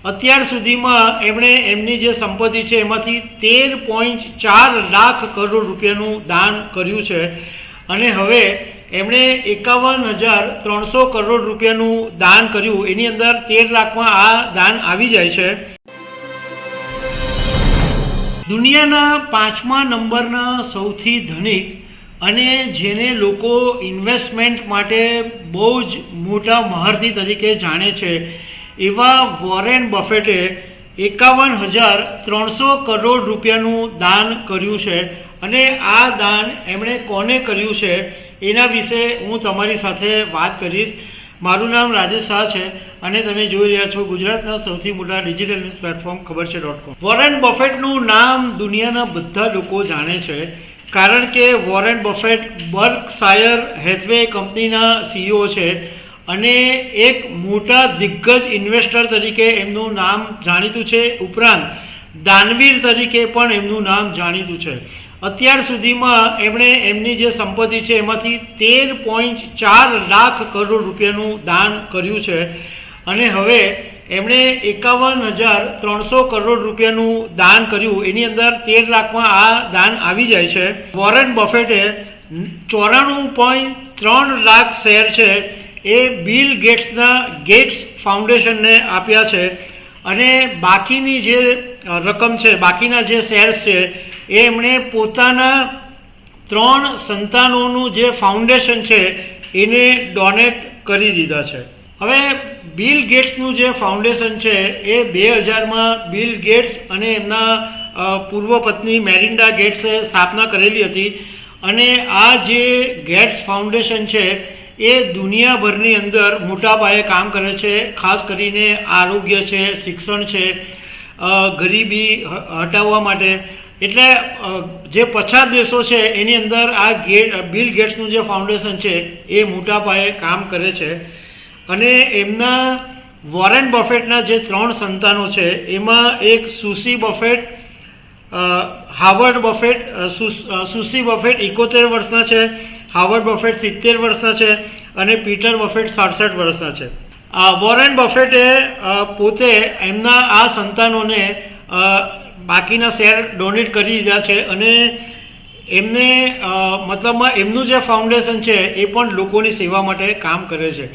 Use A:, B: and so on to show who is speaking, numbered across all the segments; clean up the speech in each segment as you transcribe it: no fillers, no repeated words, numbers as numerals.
A: અત્યાર સુધીમાં એમણે એમની જે સંપત્તિ છે એમાંથી 13.4 લાખ કરોડ રૂપિયાનું દાન કર્યું છે અને હવે એમણે 51,300 કરોડ રૂપિયાનું દાન કર્યું, એની અંદર 13 લાખમાં આ દાન આવી જાય છે। દુનિયાના 5મા નંબરના સૌથી ધનિક અને જેને લોકો ઇન્વેસ્ટમેન્ટ માટે બહુ જ મોટા મહારથી તરીકે જાણે છે એવા વોરેન બફેટે 51,300 કરોડ રૂપિયાનું દાન કર્યું છે અને આ દાન એમણે કોને કર્યું છે એના વિશે હું તમારી સાથે વાત કરીશ। મારું નામ રાજેશ શાહ છે અને તમે જોઈ રહ્યા છો ગુજરાતના સૌથી મોટા ડિજિટલ ન્યૂઝ પ્લેટફોર્મ ખબરછે.com। વોરેન બફેટનું નામ દુનિયાના બધા લોકો જાણે છે કારણ કે વોરેન બફેટ બર્કશાયર હેથવે કંપનીના CEO છે અને એક મોટા દિગ્ગજ ઇન્વેસ્ટર તરીકે એમનું નામ જાણીતું છે, ઉપરાંત દાનવીર તરીકે પણ એમનું નામ જાણીતું છે। અત્યાર સુધીમાં એમણે એમની જે સંપત્તિ છે એમાંથી 13.4 લાખ કરોડ રૂપિયાનું દાન કર્યું છે અને હવે એમણે 51,300 કરોડ રૂપિયાનું દાન કર્યું, એની અંદર 13 લાખમાં આ દાન આવી જાય છે। વોરેન બફેટે 94.3 લાખ શેર છે એ બિલ ગેટ્સના ગેટ્સ ફાઉન્ડેશનને આપ્યા છે અને બાકીની જે રકમ છે, બાકીના જે શેર્સ છે એ એમણે પોતાના 3 સંતાનોનું જે ફાઉન્ડેશન છે એને ડોનેટ કરી દીધા છે। હવે બિલ ગેટ્સનું જે ફાઉન્ડેશન છે એ 2000માં બિલ ગેટ્સ અને એમના પૂર્વ પત્ની મેલિન્ડા ગેટ્સે સ્થાપના કરેલી હતી અને આ જે ગેટ્સ ફાઉન્ડેશન છે એ દુનિયાભરની અંદર મોટા પાયે કામ કરે છે, ખાસ કરીને આરોગ્ય છે, શિક્ષણ છે, ગરીબી હટાવવા માટે। એટલે જે પછાત દેશો છે એની અંદર આ બિલ ગેટ્સનું જે ફાઉન્ડેશન છે એ મોટા પાયે કામ કરે છે અને એમના વોરેન બફેટના જે 3 સંતાનો છે એમાં એક સુસી બફેટ, હાવર્ડ બફેટ, સુસી બફેટ 71 વર્ષના છે, હાવર્ડ બફેટ 70 વર્ષના છે અને પીટર બફેટ 67 વર્ષના છે। વોરેન બફેટે પોતે એમના આ સંતાનોને બાકીના શેર ડોનેટ કરી દીધા છે અને એમને મતલબમાં એમનું જે ફાઉન્ડેશન છે એ પણ લોકોની સેવા માટે કામ કરે છે।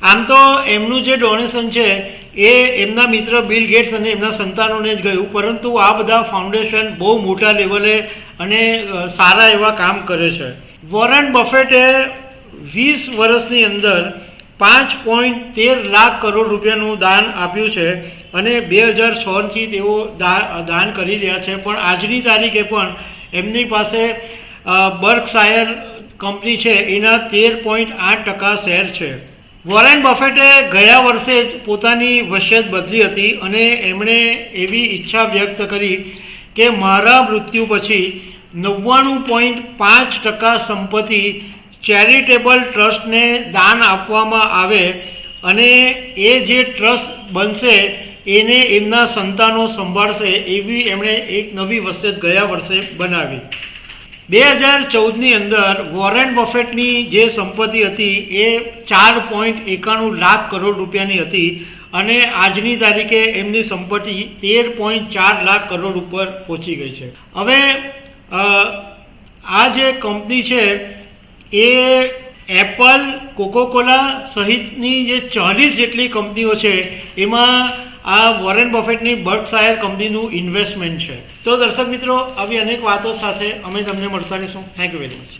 A: આમ તો એમનું જે ડોનેશન છે એ એમના મિત્ર બિલ ગેટ્સ અને એમના સંતાનોને જ ગયું, પરંતુ આ બધા ફાઉન્ડેશન બહુ મોટા લેવલે અને સારા એવા કામ કરે છે। વોરેન બફેટે 20 વર્ષની અંદર 5.13 લાખ કરોડ રૂપિયાનું દાન આપ્યું છે અને 2006થી તેઓ દાન કરી રહ્યા છે, પણ આજની તારીખે પણ એમની પાસે બર્કશાયર કંપની છે એના 13.8% શેર છે। વોરેન બફેટે ગયા વર્ષે જ પોતાની વસિયત બદલી હતી અને એમણે એવી ઈચ્છા વ્યક્ત કરી કે મારા મૃત્યુ પછી 99.5% સંપત્તિ ચેરિટેબલ ટ્રસ્ટને દાન આપવામાં આવે અને એ જે ટ્રસ્ટ બનશે એને એમના સંતાનો સંભાળશે, એવી એમણે એક નવી વસિયત ગયા વર્ષે બનાવી। 2014ની અંદર વોરેન બફેટની જે સંપત્તિ હતી એ 4.91 લાખ કરોડ રૂપિયાની હતી અને આજની તારીખે એમની સંપત્તિ 13.4 લાખ કરોડ ઉપર પહોંચી ગઈ છે। હવે આ જે કંપની છે એ એપલ, કોકોકોલા સહિતની જે 40 જેટલી કંપનીઓ છે એમાં આ વોરેન બફેટની બર્કશાયર કંપનીનું ઇન્વેસ્ટમેન્ટ છે। તો દર્શક મિત્રો, આવી અનેક વાતો સાથે અમે તમને મળતા રહીશું। Thank you very much.